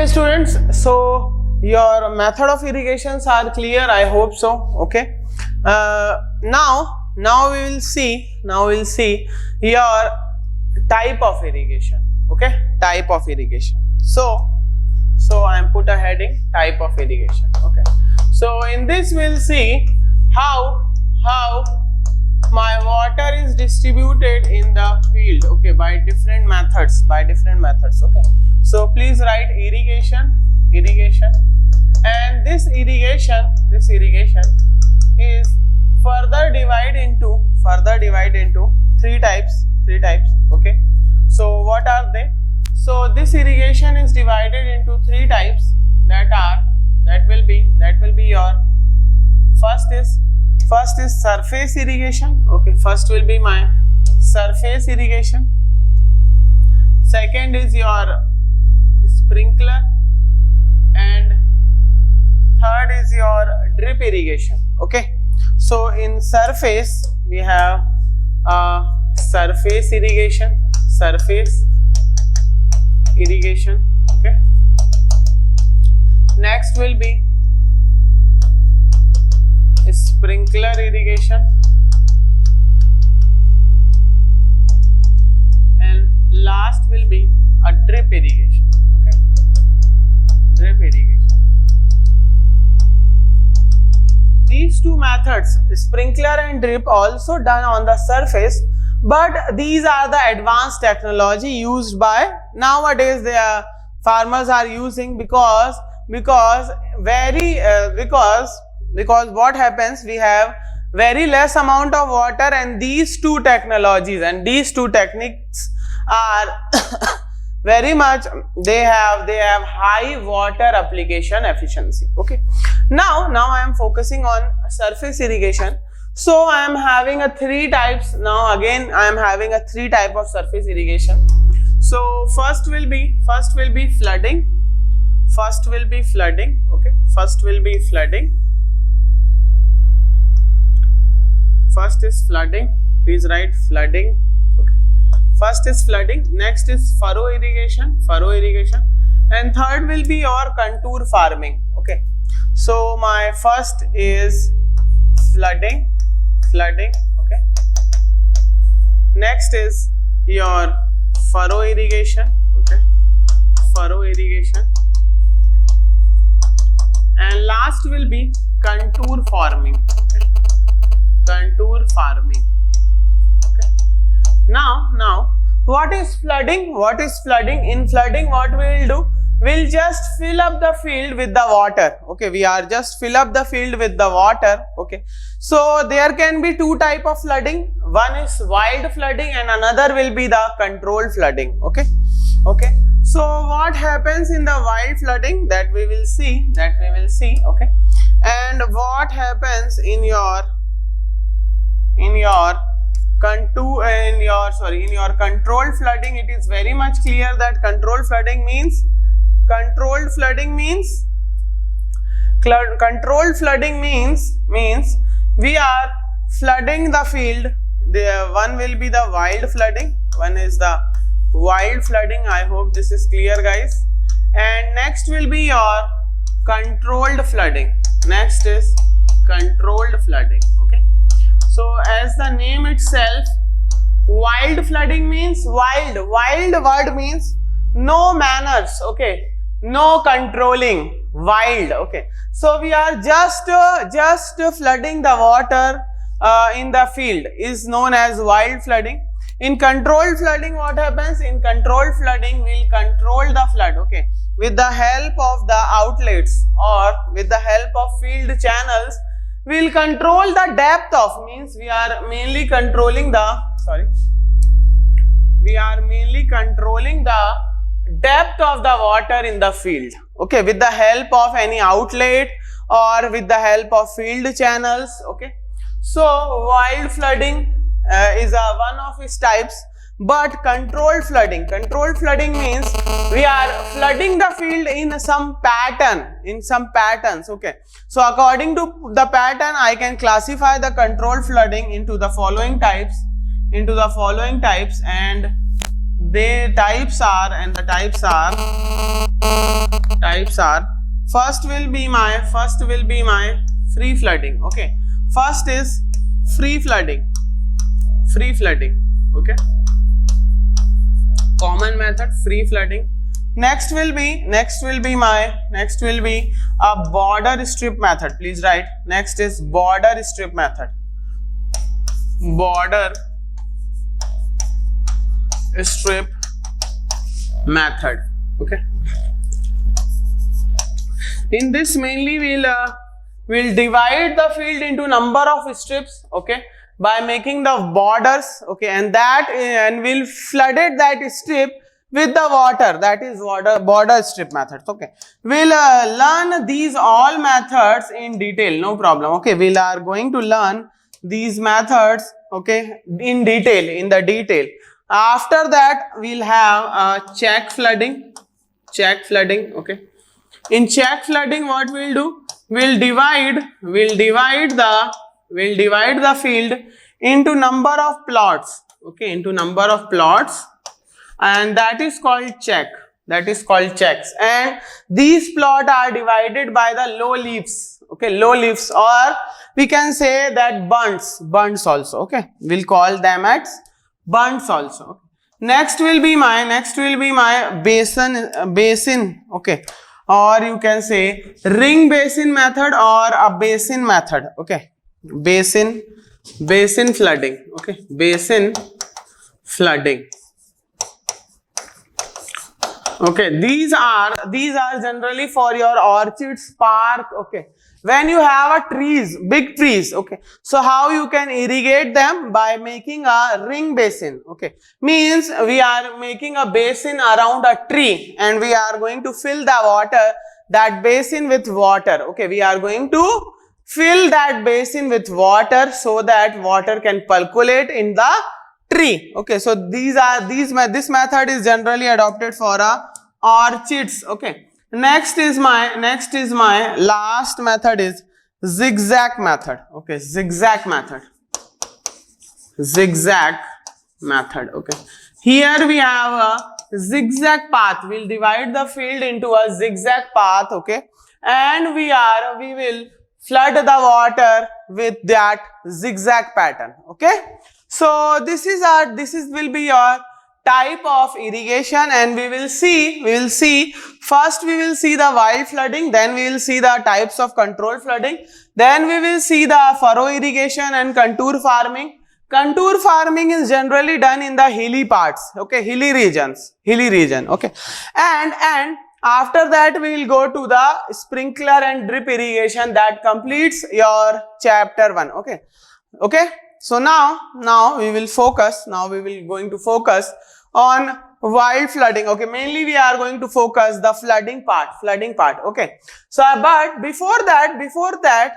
students, so your method of irrigations are clear, I hope so. Okay, now we will see your type of irrigation. Okay, type of irrigation. So I am put a heading, type of irrigation. Okay, so in this we'll see how my water is distributed in the field. Okay, by different methods. Okay, so please write irrigation, and this irrigation is further divide into three types. Okay, so what are they? So this irrigation is divided into three types, that will be your first is surface irrigation. Okay, first will be my surface irrigation. Second is your sprinkler, and third is your drip irrigation. Okay, so in surface we have surface irrigation. Okay, next will be sprinkler irrigation, and last will be a drip irrigation. Okay, drip irrigation. These two methods, sprinkler and drip, also done on the surface, but these are the advanced technology used by nowadays. Farmers are using because what happens, we have very less amount of water, and these two technologies and these two techniques are very much, they have high water application efficiency. Okay, now I am focusing on surface irrigation. So I am having a three types. Now again I am having a three type of surface irrigation. So first will be flooding. Okay, first will be flooding. First is flooding. Please write flooding. Okay, first is flooding. Next is furrow irrigation, and third will be your contour farming. Okay, so my first is flooding. Okay, next is your furrow irrigation. Okay, furrow irrigation, and last will be contour farming. Okay, contour farming. Okay, now what is flooding? In flooding, what we will do, we'll just fill up the field with the water. Okay, we are just fill up the field with the water. Okay, so there can be two type of flooding. One is wild flooding and another will be the controlled flooding. Okay, so what happens in the wild flooding, that we will see. Okay, and what happens in your controlled flooding, it is very much clear that controlled flooding means we are flooding the field. One will be the wild flooding, one is the wild flooding. I hope this is clear, guys. And next will be your controlled flooding. Next is controlled flooding. Okay, so as the name itself, wild flooding means wild word means no manners. Okay, no controlling, wild. Okay, so we are just flooding the water in the field is known as wild flooding. In controlled flooding, what happens? In controlled flooding, we'll control the flood. Okay, with the help of the outlets or with the help of field channels, we'll control the depth of, means we are mainly controlling the depth of the water in the field. Okay, with the help of any outlet or with the help of field channels. Okay, so wild flooding is one of its types. But controlled flooding means we are flooding the field in some patterns. Okay, so according to the pattern, I can classify the controlled flooding into the following types, and the types are Types are, first will be my free flooding. Okay, first is free flooding. Okay, common method, free flooding. Next will be a border strip method. Please write. Next is border strip method. Border strip method. Okay. In this mainly we'll divide the field into number of strips. Okay, by making the borders. Okay, and we'll flooded that strip with the water. That is border strip methods. Okay, we'll learn these all methods in detail. No problem. Okay, we are going to learn these methods. Okay, in detail. After that, we'll have check flooding. Okay, in check flooding, what we'll do? We'll divide the field into number of plots. Okay, into number of plots, and that is called check. Checks. And these plots are divided by the low leaves. Okay, low leaves, or we can say that bunds also. Okay, we'll call them as bunds also. Next will be my basin. Okay, or you can say ring basin method or a basin method. Okay, basin flooding. Okay, basin flooding. Okay, these are generally for your orchids, park. Okay, when you have a big trees. Okay, so how you can irrigate them? By making a ring basin. Okay, means we are making a basin around a tree, and we are going to fill that basin with water. Okay, we are going to fill that basin with water so that water can percolate in the tree. Okay, so this method is generally adopted for orchids. Okay, next is my last method is zigzag method. Okay, zigzag method. Okay, here we have a zigzag path. We'll divide the field into a zigzag path. Okay, and we will flood the water with that zigzag pattern. Okay, so this will be your type of irrigation, and we will see first we will see the wild flooding, then we will see the types of controlled flooding, then we will see the furrow irrigation and contour farming. Contour farming is generally done in the hilly parts. Okay, hilly region. Okay, and after that we will go to the sprinkler and drip irrigation. That completes your chapter 1. Okay, so now we will going to focus on wild flooding. Okay, mainly we are going to focus the flooding part. Okay, so but before that,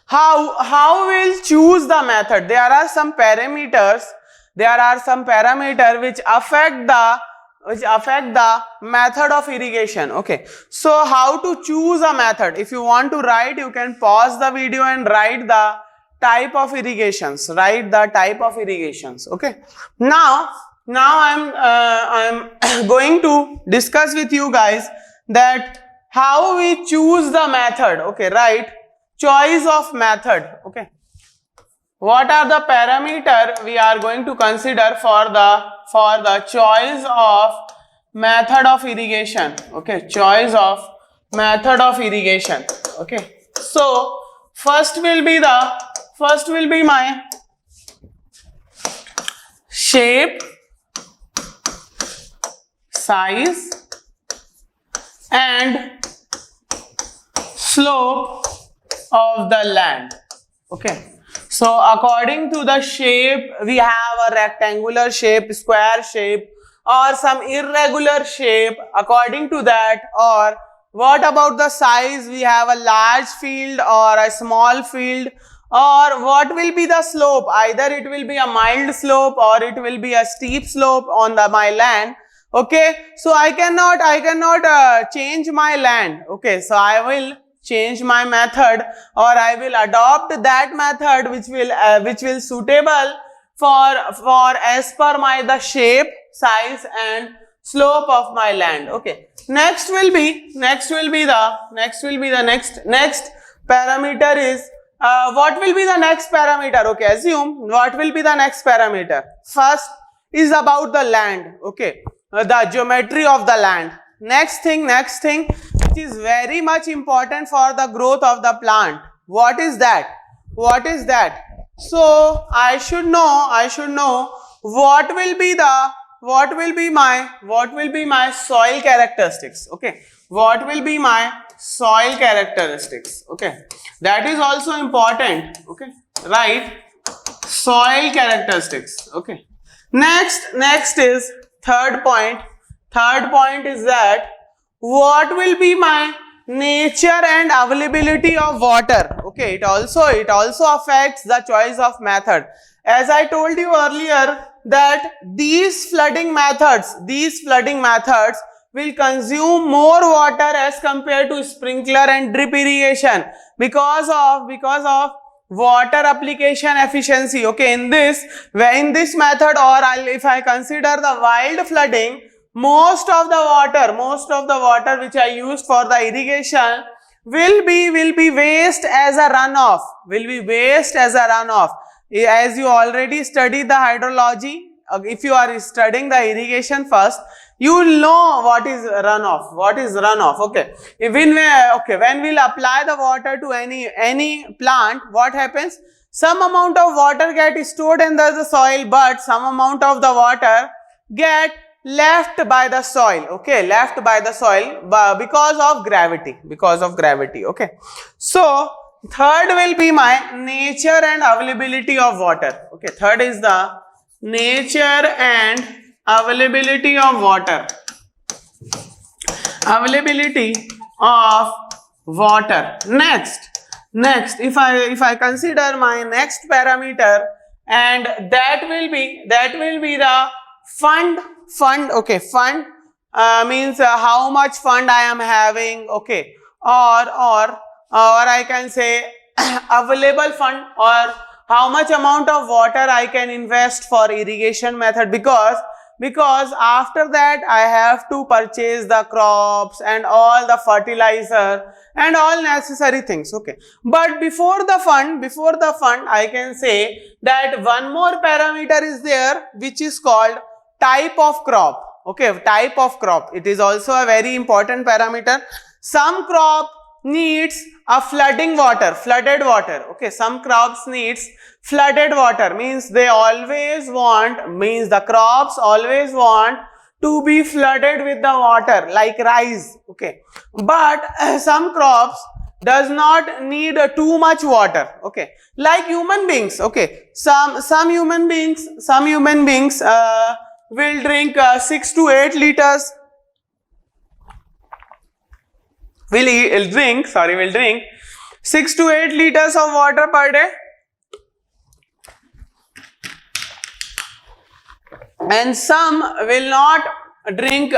how we'll choose the method? There are some parameters which affect the method of irrigation. Okay, so how to choose a method? If you want to write, you can pause the video and write the type of irrigations. Okay, now I'm going to discuss with you guys that how we choose the method. Okay, right, choice of method. Okay, what are the parameters we are going to consider for the choice of method of irrigation? Okay, choice of method of irrigation. Okay, so first will be my shape, size and slope of the land. Okay, so according to the shape, we have a rectangular shape, square shape, or some irregular shape according to that. Or what about the size? We have a large field or a small field. Or what will be the slope? Either it will be a mild slope or it will be a steep slope on my land. Okay, so I cannot change my land. Okay, so I will change my method, or I will adopt that method which will suitable for as per the shape, size and slope of my land. Okay. Next will be the next parameter is what will be the next parameter? Okay, assume what will be the next parameter. First is about the land. Okay, the geometry of the land. Next thing which is very much important for the growth of the plant. What is that? So I should know what will be my soil characteristics. Okay, what will be my soil characteristics? Okay, that is also important. Okay, right, soil characteristics. Okay, next is third point is that what will be my nature and availability of water. Okay, it also affects the choice of method. As I told you earlier that these flooding methods will consume more water as compared to sprinkler and drip irrigation because of water application efficiency. Okay, in this method, or if I consider the wild flooding, most of the water which I used for the irrigation will be waste as a runoff. As you already studied the hydrology, if you are studying the irrigation first, you will know what is runoff. Okay, when we'll apply the water to any plant, what happens? Some amount of water gets stored in the soil, but some amount of the water get left by the soil. Okay, because of gravity. Okay, so third will be my nature and availability of water. Okay, third is the nature and availability of water. Next, if I consider my next parameter, and that will be the fund. Okay, fund means how much fund I am having. Okay, or I can say available fund, or how much amount of water I can invest for irrigation method, because after that I have to purchase the crops and all the fertilizer and all necessary things. Okay, but before the fund I can say that one more parameter is there, which is called type of crop. Okay, type of crop, it is also a very important parameter. Some crop needs a flooded water. Okay, some crops needs flooded water, means the crops always want to be flooded with the water, like rice. Okay, but some crops does not need too much water. Okay, like human beings. Okay, some human beings will drink 6 to 8 liters. Will drink 6 to 8 liters of water per day, and some will not drink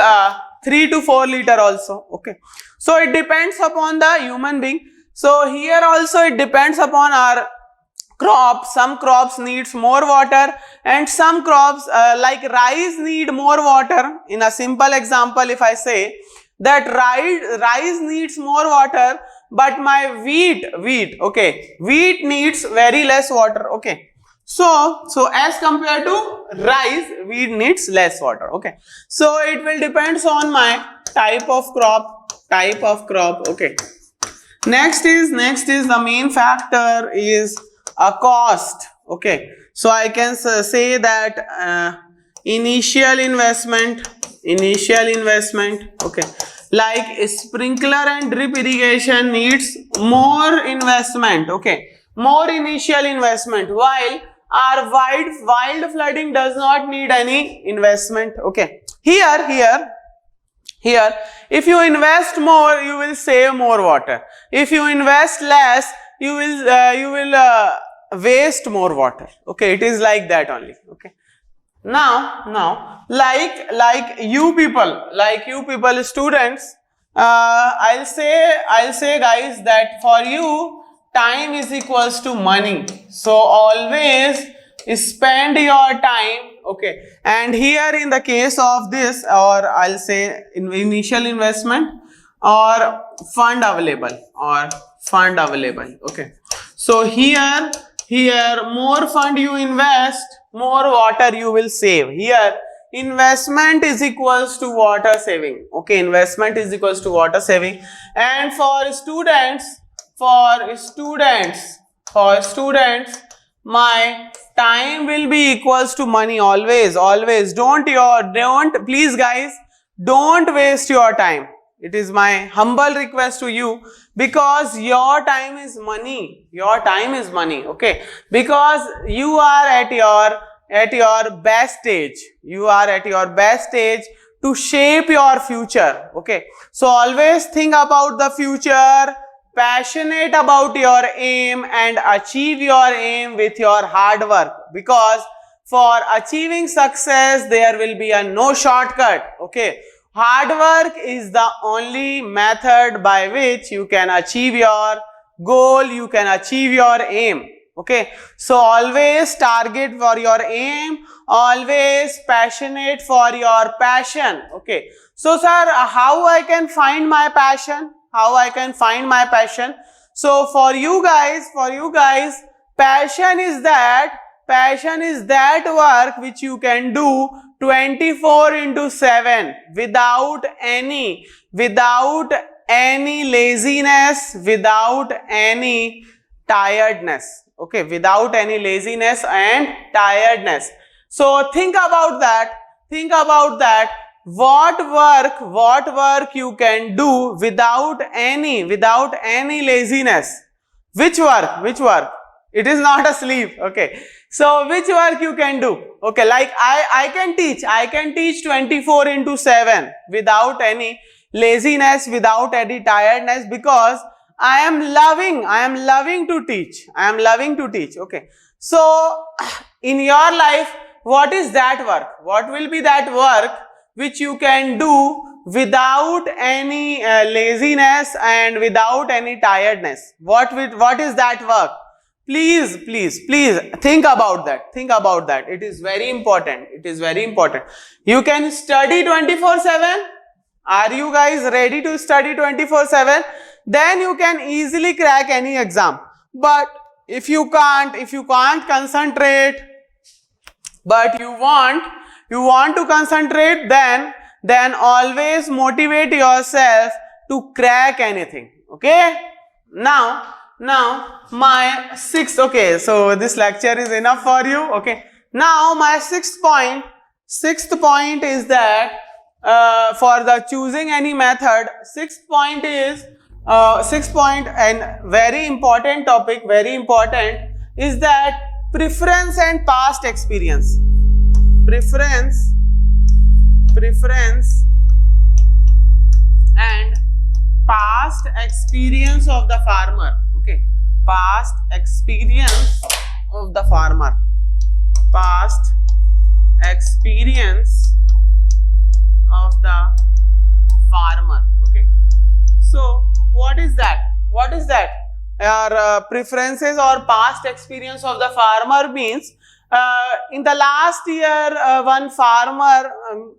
3 to 4 liter also. Okay, so it depends upon the human being. So here also it depends upon our crops. Some crops needs more water, and some crops like rice need more water. In a simple example, if I say that rice needs more water, but my wheat needs very less water. Okay, so as compared to rice, wheat needs less water. Okay, so it will depends on my type of crop. Okay, next is the main factor is a cost. Okay, so I can say that initial investment. Okay, like sprinkler and drip irrigation needs more investment. Okay, more initial investment, while our wild flooding does not need any investment. Okay, here if you invest more, you will save more water. If you invest less, you will waste more water. Okay, it is like that only. Okay, now like you people students, I'll say guys that for you time is equals to money. So always spend your time. Okay, and here in the case of this, or I'll say initial investment or fund available, okay. So here more fund you invest, more water you will save. Here investment is equals to water saving. Okay, investment is equals to water saving. And for students, my time will be equals to money. Always don't please guys, don't waste your time. It is my humble request to you, because your time is money. Okay, because you are at your best stage. To shape your future. Okay, so always think about the future, passionate about your aim, and achieve your aim with your hard work, because for achieving success there will be no shortcut. Okay, hard work is the only method by which you can achieve your goal, you can achieve your aim. Okay, so always target for your aim, always passionate for your passion. Okay, so sir, how I can find my passion? So for you guys, passion is that work which you can do 24/7 without any laziness, without any tiredness. Okay, without any laziness and tiredness. So think about that. What work you can do without any laziness? Which work? It is not a sleep. Okay, so which work you can do? Okay, like I can teach 24/7 without any laziness, without any tiredness, because I am loving to teach. Okay, so in your life, what is that work? What will be that work which you can do without any laziness and without any tiredness? What is that work? Please think about that. It is very important. You can study 24/7. Are you guys ready to study 24/7? Then you can easily crack any exam. But if you can't concentrate, but you want to concentrate, then always motivate yourself to crack anything. Okay, now my sixth, okay, so this lecture is enough for you. Okay, now my sixth point is that for the choosing any method, sixth point and very important topic, is that preference and past experience. Preference and past experience of the farmer. Okay, past experience of the farmer. Okay, so what is that? Preferences or past experience of the farmer means, in the last year one farmer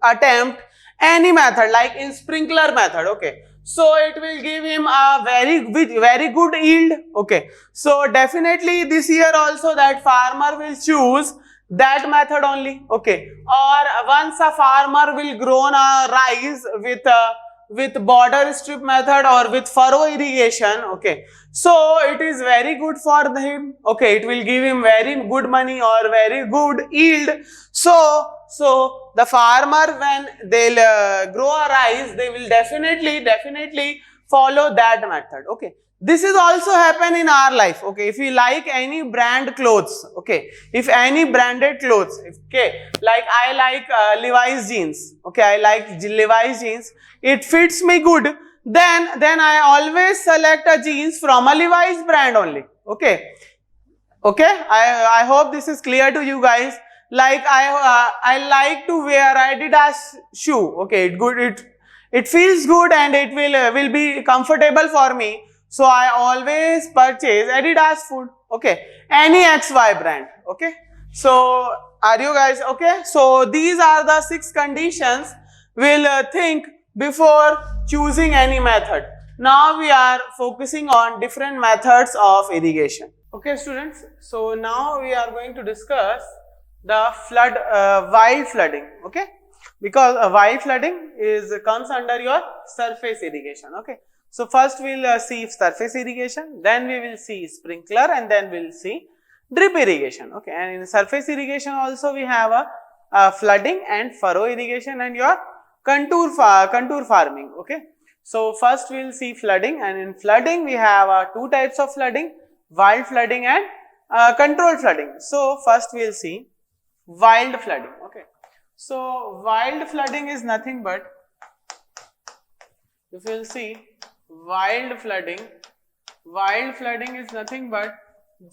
attempt any method, like in sprinkler method. Okay, so it will give him a very good yield. Okay, so definitely this year also that farmer will choose that method only. Okay, or once a farmer will grow a rice with border strip method or with furrow irrigation. Okay, so it is very good for him. Okay, it will give him very good money or very good yield. So the farmer, when they'll grow a rice, they will definitely follow that method. Okay, this is also happen in our life. Okay, if you like any brand clothes, okay, if any branded clothes, okay, like I like Levi's jeans. Okay, I like Levi's jeans. It fits me good. Then I always select a jeans from a Levi's brand only. Okay, I hope this is clear to you guys. Like I like to wear Adidas shoe. Okay, it feels good and it will be comfortable for me. So I always purchase Adidas food. Okay, any XY brand. Okay, So are you guys okay? So these are the 6 conditions we'll think before choosing any method. Now we are focusing on different methods of irrigation. Okay students, so now we are going to discuss the wild flooding, okay, because wild flooding comes under your surface irrigation, okay. So first we'll see surface irrigation, then we will see sprinkler, and then we'll see drip irrigation, okay. And in surface irrigation also we have a flooding and furrow irrigation and your contour farming, okay. So first we will see flooding, and in flooding we have 2 types of flooding, wild flooding and controlled flooding. So first we will see wild flooding, okay. So wild flooding is nothing but, if you will see wild flooding is nothing but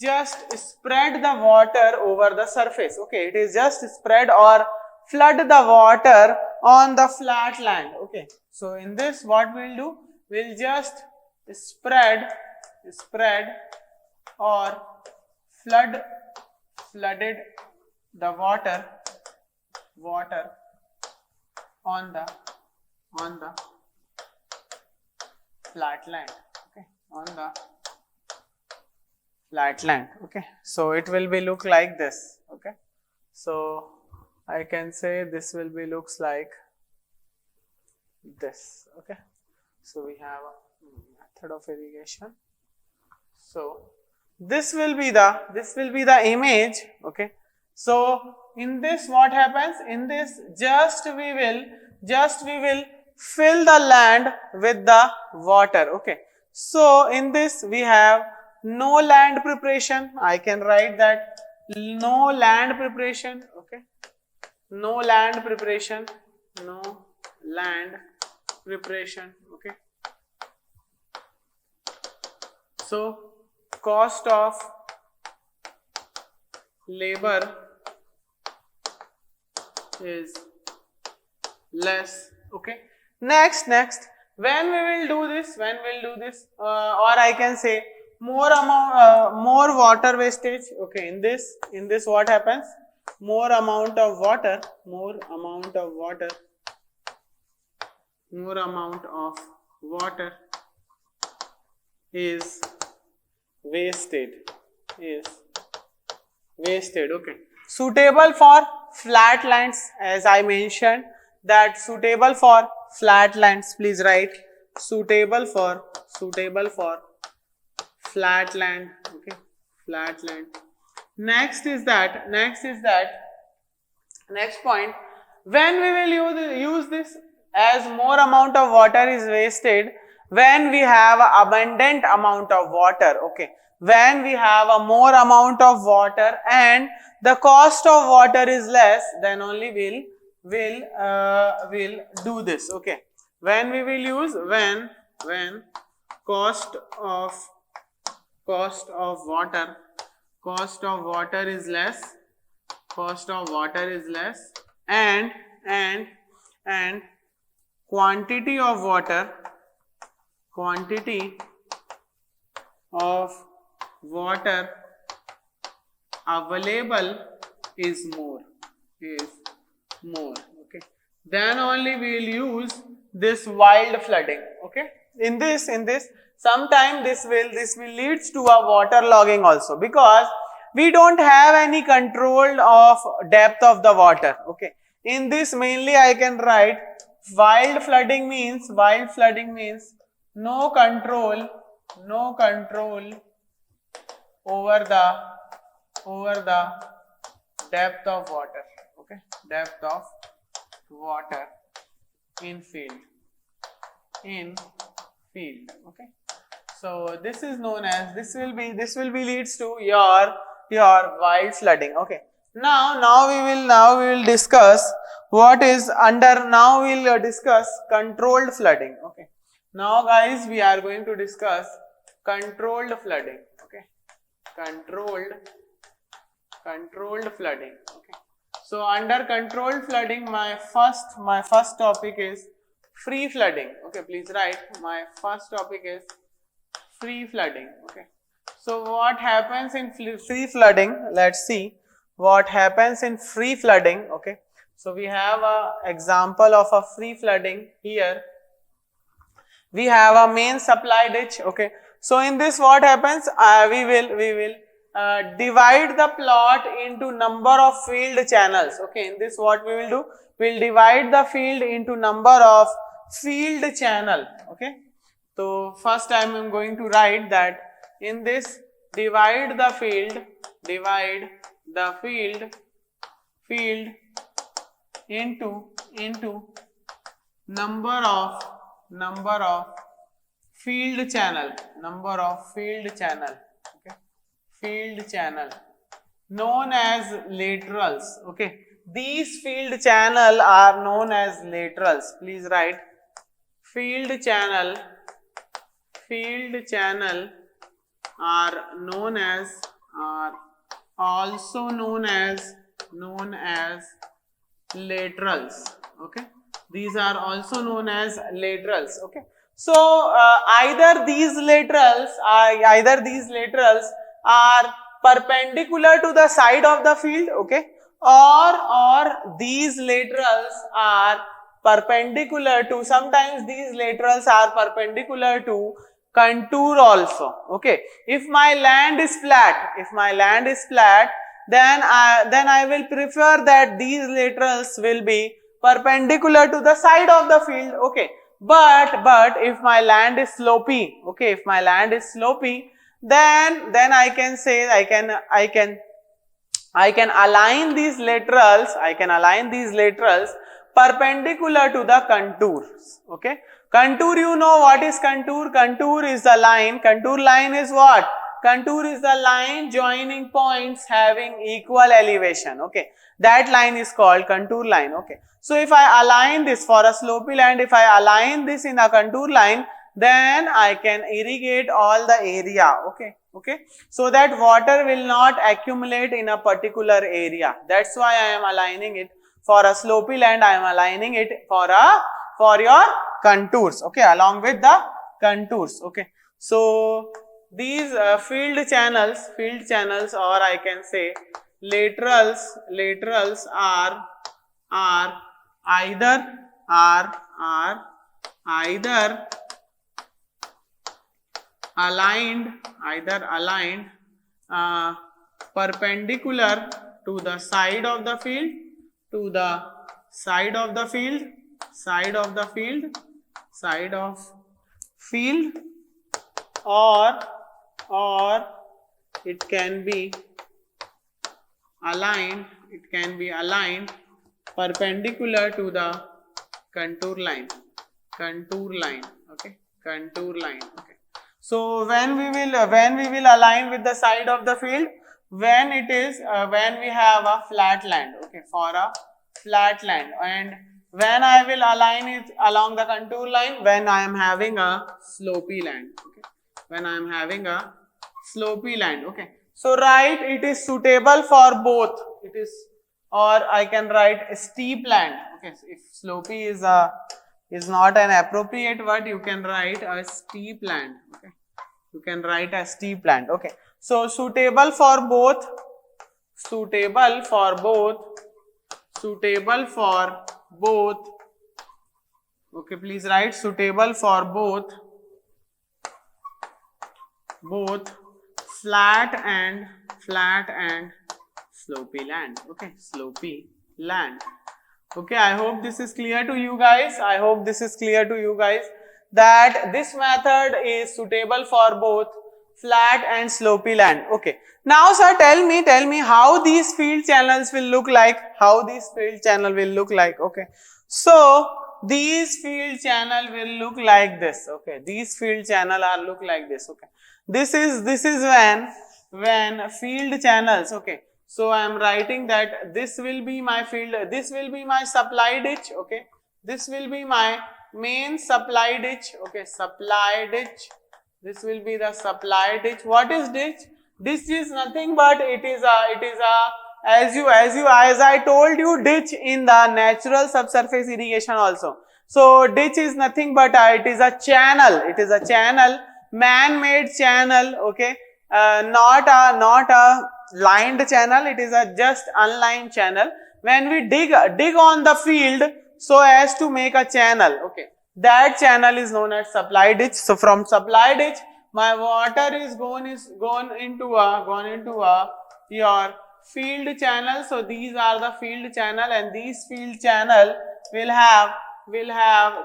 just spread the water over the surface, okay. It is just spread or flood the water on the flat land, okay. So in this what we will do, we will just spread or flooded the water on the flat land, okay, on the flat land, okay. So it will be look like this, okay. So I can say this will be looks like this, okay. So we have a method of irrigation. So this will be the image, okay. So in this what happens, in this just we will fill the land with the water, okay. So in this we have no land preparation, I can write that no land preparation, okay, no land preparation, okay. So cost of labor is less, okay. Next, when we will do this, or I can say more water wastage, okay. In this what happens, more amount of water is wasted, okay. Suitable for flat lands, as I mentioned that suitable for flat lands, please write suitable for flat land, okay, flat land. Next point, when we will use this, as more amount of water is wasted when we have abundant amount of water, okay. When we have a more amount of water and the cost of water is less, then only we'll do this, okay. When we will use, when cost of water is less, and quantity of water available is more, okay. Then only we will use this wild flooding, okay. In this sometime this will leads to a water logging also, because we don't have any control of depth of the water, okay. In this mainly I can write wild flooding means no control over the depth of water, okay, depth of water in field, okay. So this is known as, this will be leads to your wild flooding, okay. Now we will discuss what is under, now we will discuss controlled flooding, okay. Now guys, we are going to discuss controlled flooding, okay, controlled flooding, okay. So under controlled flooding, my first topic is free flooding, okay. Please write, my first topic is free flooding, okay. So what happens in free flooding, let's see. what happens in free flooding. Okay, so we have a example of a free flooding here. We have a main supply ditch. Okay, so in this what happens, we will divide the plot into number of field channels. Okay, in this what we will do, we'll divide the field into number of field channel. Okay, so first I am going to write that in this divide the field into number of field channel, okay, field channel known as laterals. Okay, these field channel are known as laterals. Please write field channel are also known as laterals. Okay, these are also known as laterals. Okay, so either these laterals are perpendicular to the side of the field. Okay, or these laterals are perpendicular to, sometimes these laterals are perpendicular to contour also. Okay, if my land is flat, then I will prefer that these laterals will be perpendicular to the side of the field. Okay, but if my land is slopy, okay, then I can say I can align these laterals, perpendicular to the contours. Okay, contour, you know what is contour? Contour is the line. Contour line is what? Contour is the line joining points having equal elevation. Okay, that line is called contour line. Okay, so if I align this for a slopy land, if I align this in a contour line, then I can irrigate all the area. Okay, so that water will not accumulate in a particular area. That's why I am aligning it. For a slopy land, I am aligning it for your contours. Okay, along with the contours. Okay, so these field channels, or I can say laterals are either aligned perpendicular to the side of the field, or it can be aligned perpendicular to the contour line. Okay, contour line. Okay, so when we will align with the side of the field, when we have a flat land. Okay, for a flat land, and when I will align it along the contour line, when I am having a slopy land. Okay, when I am having a slopy land. Okay, so write it is suitable for both. Or I can write a steep land. Okay, so if slopy is not an appropriate word, you can write a steep land. Okay, you can write a steep land. Okay, so suitable for both. Okay, please write suitable for both flat and slopy land. Okay, slopy land. Okay, I hope this is clear to you guys. That this method is suitable for both flat and slopy land. Okay, now sir, tell me how these field channels will look like. Okay, so these field channel will look like this. Okay, these field channel are look like this. Okay, this is when field channels. Okay, so I am writing that this will be my field, this will be my supply ditch. Okay, this will be my main supply ditch. Okay, supply ditch. This will be the supply ditch. What is ditch? Ditch is nothing but it is a as I told you, ditch in the natural subsurface irrigation also. So ditch is nothing but it is a channel, man-made channel. Okay, not a lined channel, it is a just unlined channel. When we dig on the field so as to make a channel, okay, that channel is known as supply ditch. So from supply ditch, my water is gone into your field channel. So these are the field channel, and these field channel will have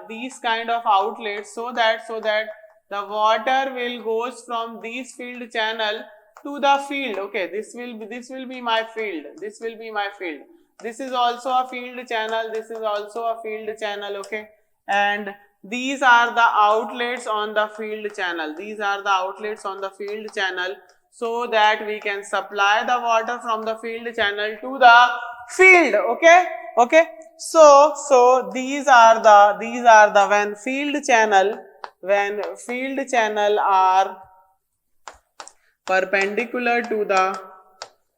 these kind of outlets, so that the water will goes from these field channel to the field. Okay, this will be my field. This will be my field. This is also a field channel. This is also a field channel. Okay, and these are the outlets on the field channel. These are the outlets on the field channel, so that we can supply the water from the field channel to the field. Okay, okay. So these are the when field channel are perpendicular to the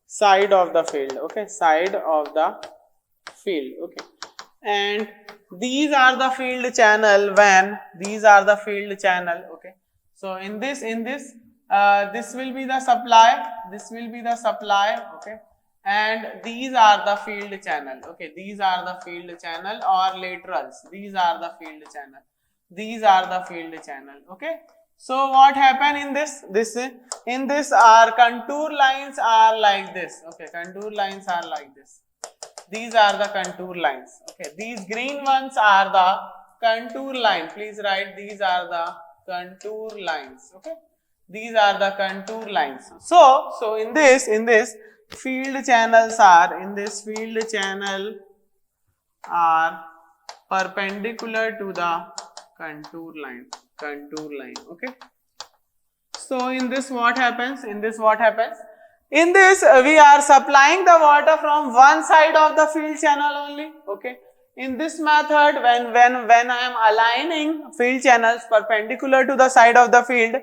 side of the field. Okay, side of the field. Okay, and these are the field channel when these are the field channel. Okay, so in this this will be the supply, this will be the supply. Okay, and these are the field channel. Okay, these are the field channel or laterals. These are the field channel. These are the field channel. Okay, so what happened in this our contour lines are like this. Okay, contour lines are like this. These are the contour lines. Okay, these green ones are the contour line. Please write, these are the contour lines. Okay, these are the contour lines. So in this field channels are perpendicular to the contour line. Okay, so in this what happens? In this we are supplying the water from one side of the field channel only. Okay, in this method, when I am aligning field channels perpendicular to the side of the field,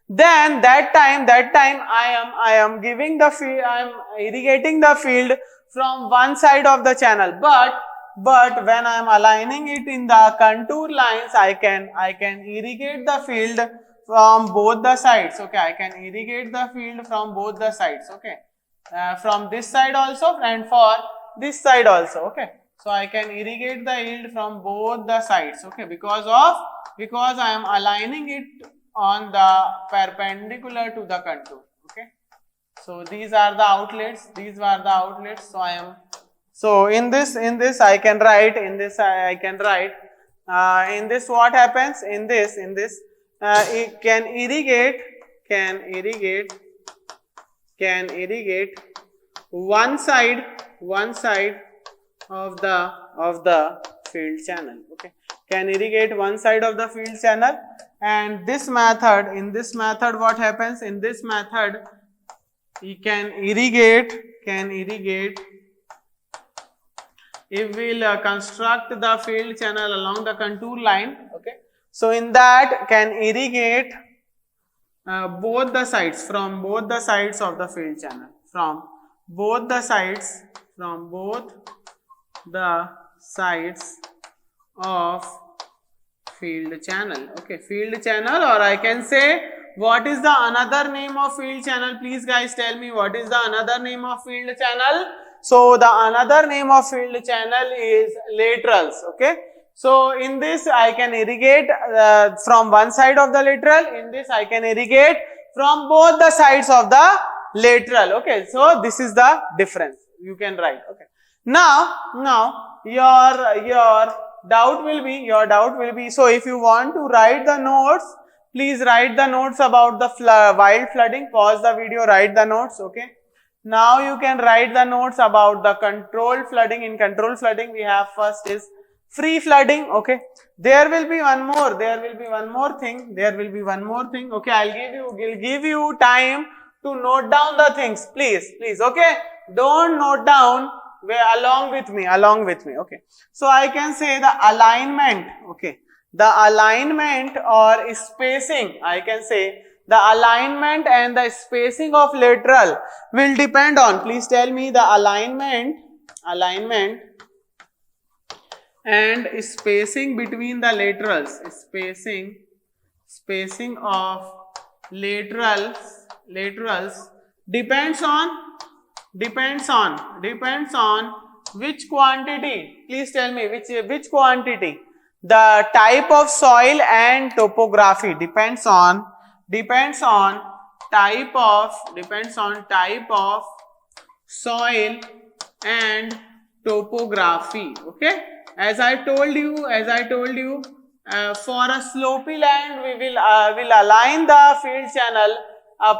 then that time I am giving the field, I am irrigating the field from one side of the channel. But when I am aligning it in the contour lines, I can irrigate the field from both the sides. Okay, I can irrigate the field from both the sides. Okay, from this side also and for this side also. Okay, so I can irrigate the yield from both the sides. Okay, because I am aligning it on the perpendicular to the contour. Okay, so these are the outlets. These were the outlets. So in this I can write. In this what happens? In this it can irrigate one side of the field channel. Okay, can irrigate one side of the field channel. And in this method what happens? In this method you can irrigate if we'll construct the field channel along the contour line. Okay, so in that can irrigate both the sides, from both the sides of the field channel, from both the sides of field channel. Okay, field channel, or I can say, what is the another name of field channel? Please guys tell me, what is the another name of field channel? So the another name of field channel is laterals. Okay, so in this I can irrigate from one side of the lateral. In this I can irrigate from both the sides of the lateral. Okay, so this is the difference. You can write. Okay, now your doubt will be, so if you want to write the notes, please write the notes about the wild flooding. Pause the video, write the notes. Okay, now you can write the notes about the controlled flooding. In controlled flooding we have first is free flooding. Okay, there will be one more thing. Okay, I'll give you time to note down the things, please. Okay, don't note down, along with me. Okay, so I can say the alignment. Okay, the alignment or spacing, I can say the alignment and the spacing of lateral will depend on, please tell me, the alignment and spacing between the laterals, spacing of laterals depends on depends on which quantity? Please tell me which quantity? The type of soil and topography depends on type of soil and topography. Okay, as I told you, for a slopy land we will align the field channel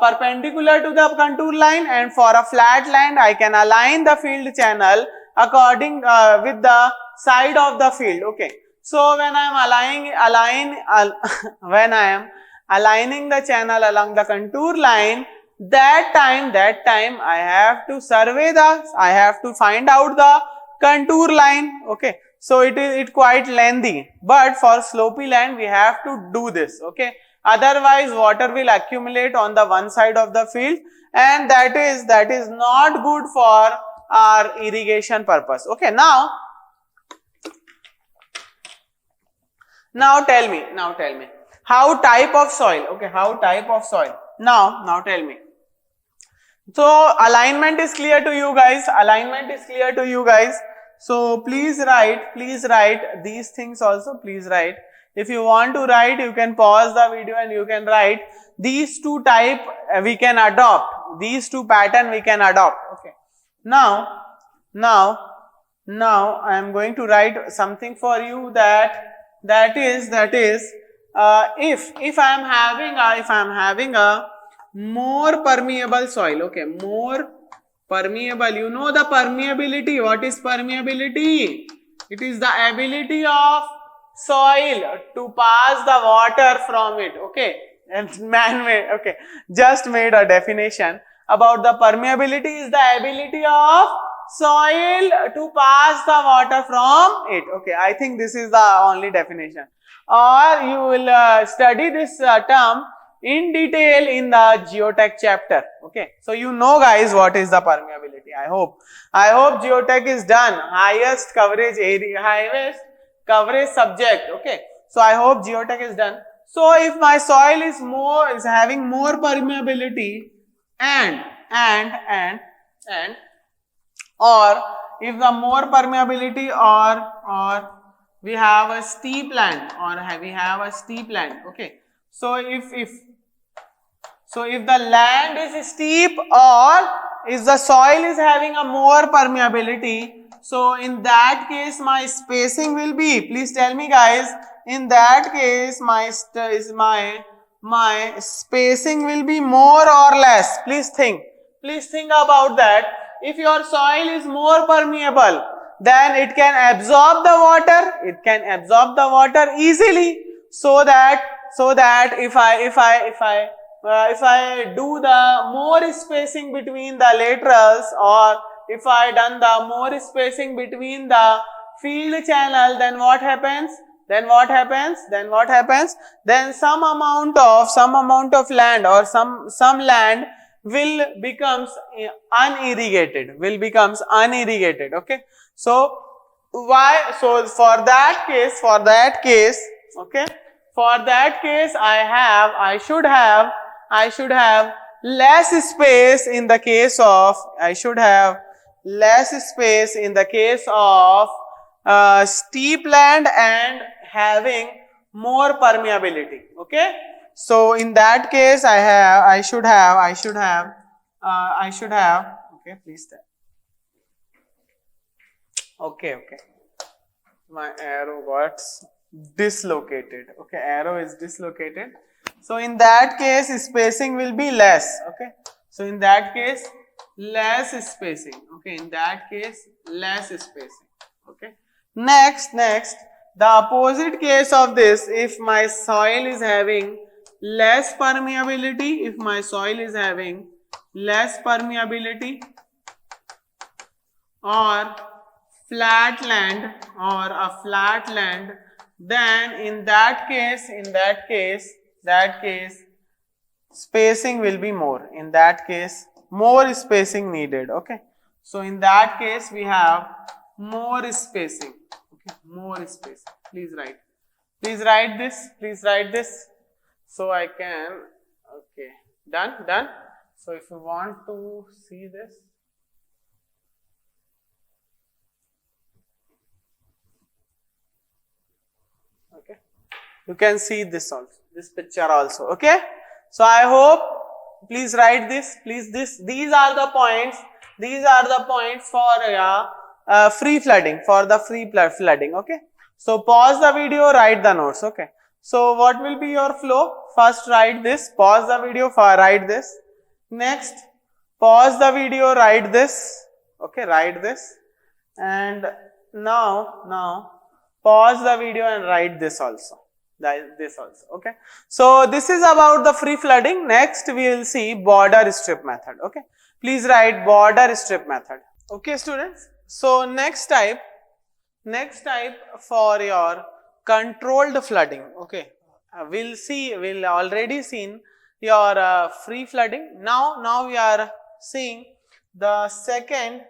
perpendicular to the contour line, and for a flat land I can align the field channel according with the side of the field. Okay, so when I am aligning the channel along the contour line, that time I have to find out the contour line. Okay, so it quite lengthy, but for slopy land we have to do this. Okay, otherwise water will accumulate on the one side of the field, and that is not good for our irrigation purpose. Okay, now tell me how type of soil. Okay, now tell me. So alignment is clear to you guys. So please write these things also. Please write. If you want to write, you can pause the video and you can write. These two type we can adopt. These two pattern we can adopt. Okay. Now I am going to write something for you that is if I am having a more permeable soil. Okay, more permeable. You know the permeability. What is permeability? It is the ability of soil to pass the water from it. Okay, and man-made. Okay, just made a definition about the permeability is the ability of soil to pass the water from it. Okay, I think this is the only definition. Or you will study this term in detail in the geotech chapter. Okay, so you know guys what is the permeability. I hope geotech is done, highest coverage area, highest coverage subject. Okay, so I hope geotech is done. So if my soil is having more permeability and or if the more permeability or we have a steep land okay, so if the land is steep or if the soil is having a more permeability, so in that case my spacing will be, please tell me guys, in that case my spacing will be more or less. Please think about that. If your soil is more permeable, then it can absorb the water easily, so that if I do the more spacing between the laterals, or if I done the more spacing between the field channel, then what happens? Then some amount of land or some land will becomes unirrigated. Okay, so why? So for that case, okay, for that case I should have less space in the case of steep land and having more permeability. Okay, so in that case I should have okay, please tell. Okay, my arrow got dislocated. Okay, arrow is dislocated. So in that case spacing will be less. Okay, so in that case less spacing. Okay, in that case less spacing. Okay, next the opposite case of this, if my soil is having less permeability, or flat land, then in that case spacing will be more. In that case more spacing needed. Okay, so in that case we have more spacing. Okay, more spacing. Please write this so I can. Okay, done. So if you want to see this, You can see this also, this picture also. Okay. So I hope, please write this, please these are the points. These are the points for free flooding, for the free flooding. Okay. So pause the video, write the notes. Okay. So what will be your flow? First write this, pause the video, write this. Next, pause the video, write this. Okay, write this. And now pause the video and write this also. This also. Okay. So this is about the free flooding. Next we will see border strip method. Okay. Please write border strip method. Okay, students. So next type for your controlled flooding. Okay. We'll already seen your free flooding. Now we are seeing the second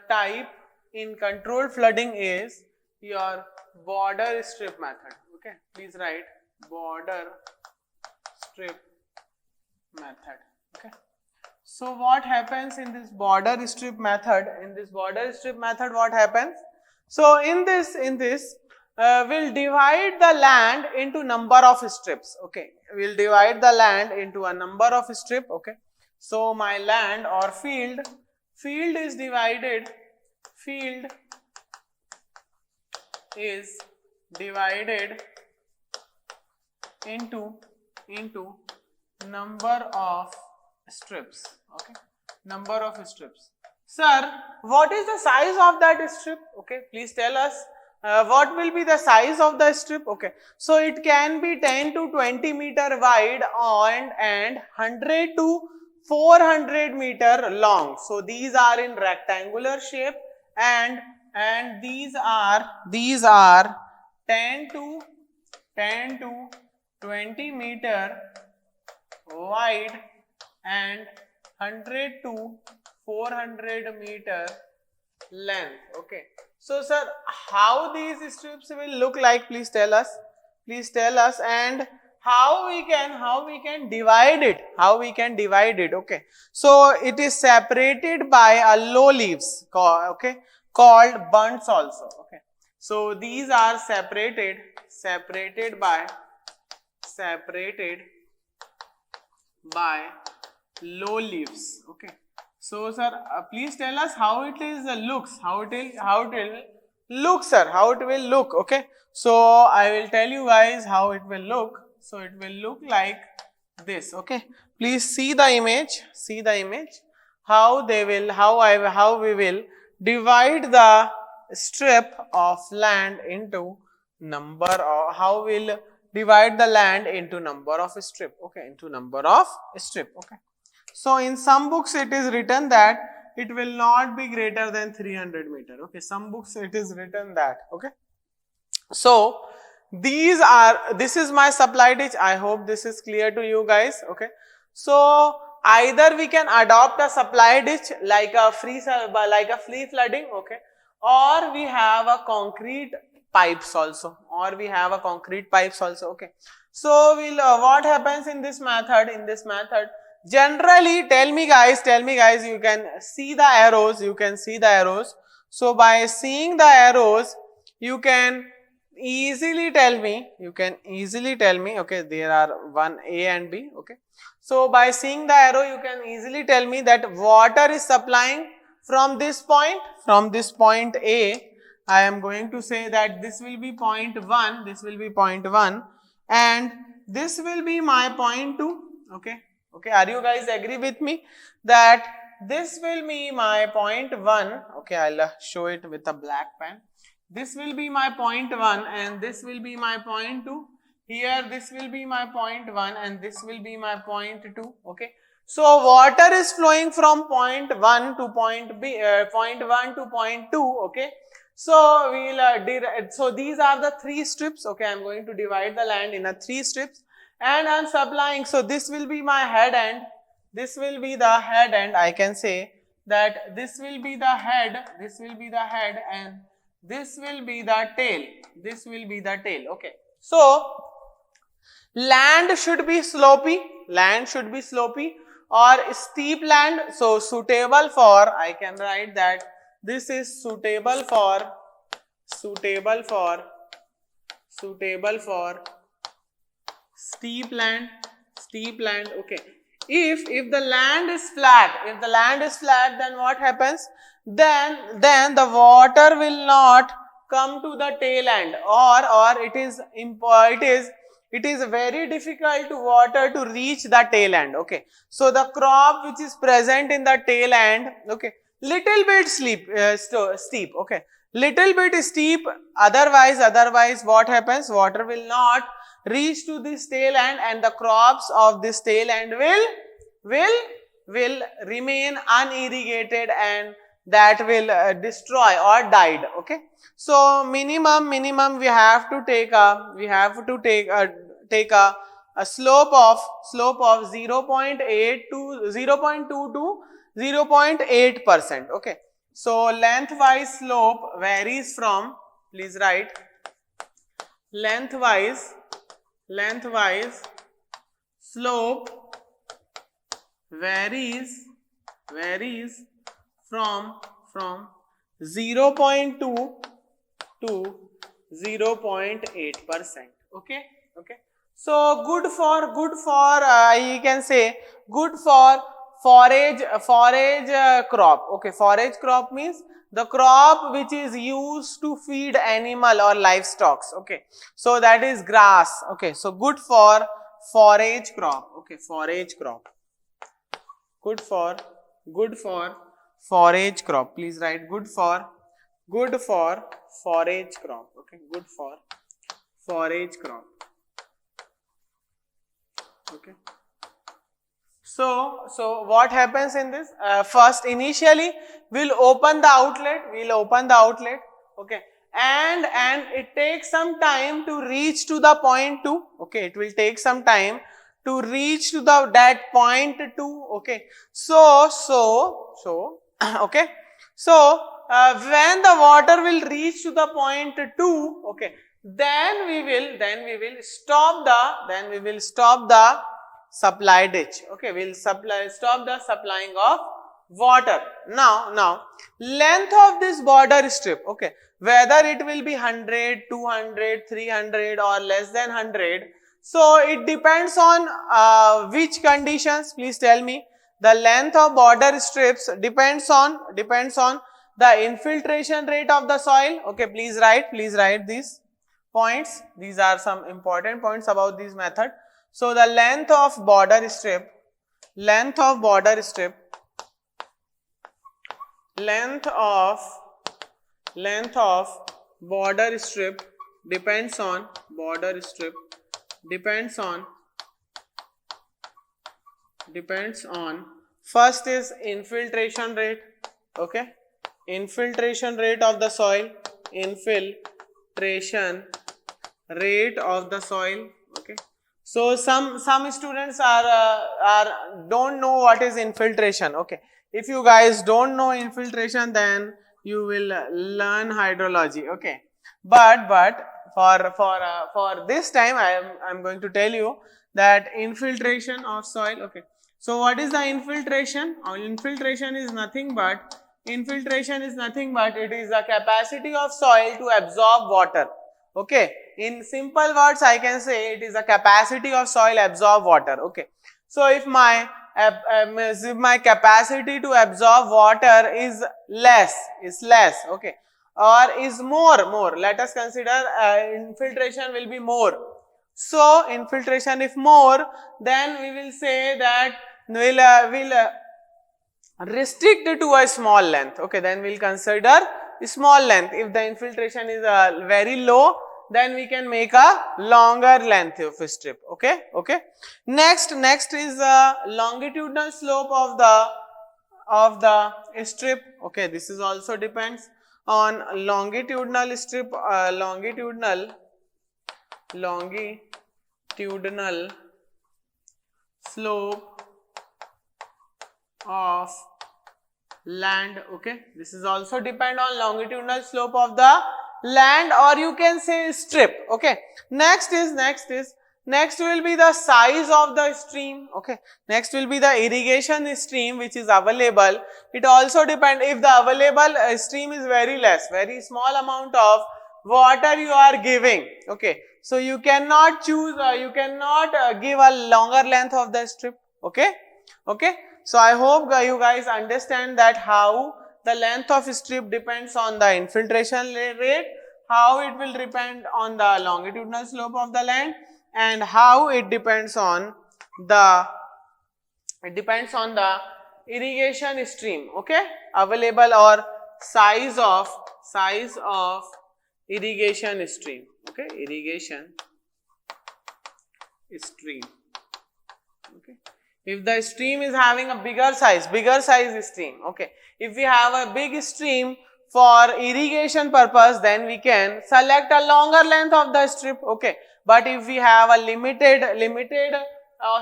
type in controlled flooding is your border strip method. Okay, please write border strip method. Okay. So what happens in this border strip method? What happens? So in this we'll divide the land into number of strips. Okay, we'll divide the land into a number of strip. Okay. So my land or field is divided into number of strips. Okay, number of strips. Sir, what is the size of that strip? Okay, please tell us. What will be the size of the strip? Okay, so it can be 10 to 20 meter wide and 100 to 400 meter long. So these are in rectangular shape and these are 10 to 20 meter wide and 100 to 400 meter length. Okay. So sir, how these strips will look like? Please tell us. And how we can divide it. Okay. So it is separated by a low leaves. Okay, called bunts also. Okay. So these are separated by low leaves. Okay. So sir, please tell us how it is looks. How it will look, sir. How it will look. Okay. So I will tell you guys how it will look. So it will look like this. Okay. Please see the image. How we will divide the strip of land into number, or how we'll divide the land into number of strip. Okay. Into number of strip. Okay. So in some books it is written that it will not be greater than 300 meter. Okay, some books it is written that. Okay. So this is my supply ditch. I hope this is clear to you guys. Okay. So either we can adopt a supply ditch like a free flooding. Okay, or we have a concrete pipes also. Okay. So what happens in this method? Generally, tell me guys, you can see the arrows. So by seeing the arrows, you can easily tell me, okay, there are one A and B. Okay. So by seeing the arrow, you can easily tell me that water is supplying from this point A. I am going to say that this will be point 1, and this will be my point 2. Okay. Okay, are you guys agree with me that this will be my point 1? Okay, I'll show it with a black pen. This will be my point 1 and this will be my point 2. Here this will be my point 1 and this will be my point 2. Okay. So water is flowing from point 1 to point B, point 1 to point 2. Okay. So we'll so these are the 3 strips. Okay, I'm going to divide the land in 3 strips. And I'm supplying, so this will be my head end, this will be the head end. I can say that this will be the head, and this will be the tail. Okay. So land should be slopy, or steep land. So suitable for, I can write that this is suitable for suitable for steep land, okay. If the land is flat, then what happens? Then the water will not come to the tail end, or it is very difficult to water to reach the tail end, okay. So the crop which is present in the tail end, okay, little bit steep, okay, little bit steep, otherwise what happens? Water will not reach to this tail end, and the crops of this tail end will remain unirrigated, and that will destroy or died, okay. So minimum we have to take a slope of 0.8 to 0.2 to 0.8%, okay. So lengthwise slope varies from, please write, lengthwise slope varies from 0.2 to 0.8%, okay. So good for you can say good for forage crop, okay. Forage crop means the crop which is used to feed animal or livestock, okay. So that is grass, okay. So good for forage crop, okay. Forage crop, good for forage crop, please write good for forage crop, okay. Good for forage crop, okay. So what happens in this? First, initially we'll open the outlet, okay, and it takes some time to reach to the point 2, okay. It will take some time to reach to that point 2, okay. So okay. So when the water will reach to the point 2, okay, then we will stop the supply ditch, okay. We'll stop the supplying of water. Now length of this border strip, okay, whether it will be 100, 200, 300 or less than 100. So it depends on which conditions, please tell me. The length of border strips depends on the infiltration rate of the soil, okay. Please write these points. These are some important points about this method. So the length of border strip depends on first is infiltration rate, okay. Infiltration rate of the soil, okay. So some students don't know what is infiltration, okay. If you guys don't know infiltration, then you will learn hydrology, okay. But for this time I'm going to tell you that infiltration of soil, okay. So what is the infiltration? Infiltration is nothing but it is the capacity of soil to absorb water, okay. In simple words, I can say it is the capacity of soil absorb water, okay. So if my capacity to absorb water is less, okay, or is more, let us consider infiltration will be more. So infiltration if more, then we will say that we'll restrict it to a small length, okay. Then we'll consider small length. If the infiltration is very low, then we can make a longer length of a strip, okay. Next is longitudinal slope of the strip, okay. This is also depends on longitudinal strip, longitudinal slope of land, okay. This is also depend on longitudinal slope of the land, or you can say strip, okay. Next will be the size of the stream, okay. Next will be the irrigation stream which is available. It also depends if the available stream is very less, very small amount of water you are giving. Okay, so you cannot choose, you cannot give a longer length of the strip. Okay, okay. So I hope you guys understand that how the length of strip depends on the infiltration rate, how it will depend on the longitudinal slope of the land, and how it depends on the irrigation stream, okay, available, or size of irrigation stream. Okay, irrigation stream. Okay, if the stream is having a bigger size stream, okay, if we have a big stream for irrigation purpose, then we can select a longer length of the strip. Okay, but if we have a limited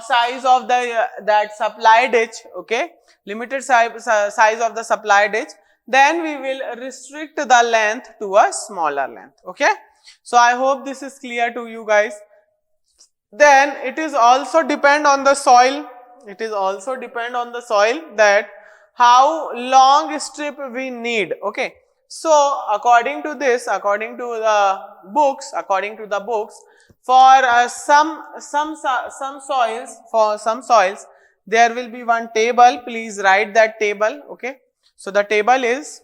size of the that supply ditch, okay, limited size of the supply ditch, then we will restrict the length to a smaller length. Okay, so I hope this is clear to you guys. Then it is also depend on the soil. It is also depend on the soil that how long strip we need. Okay, so according to this, according to the books, for some soils, there will be one table. Please write that table. Okay, so the table is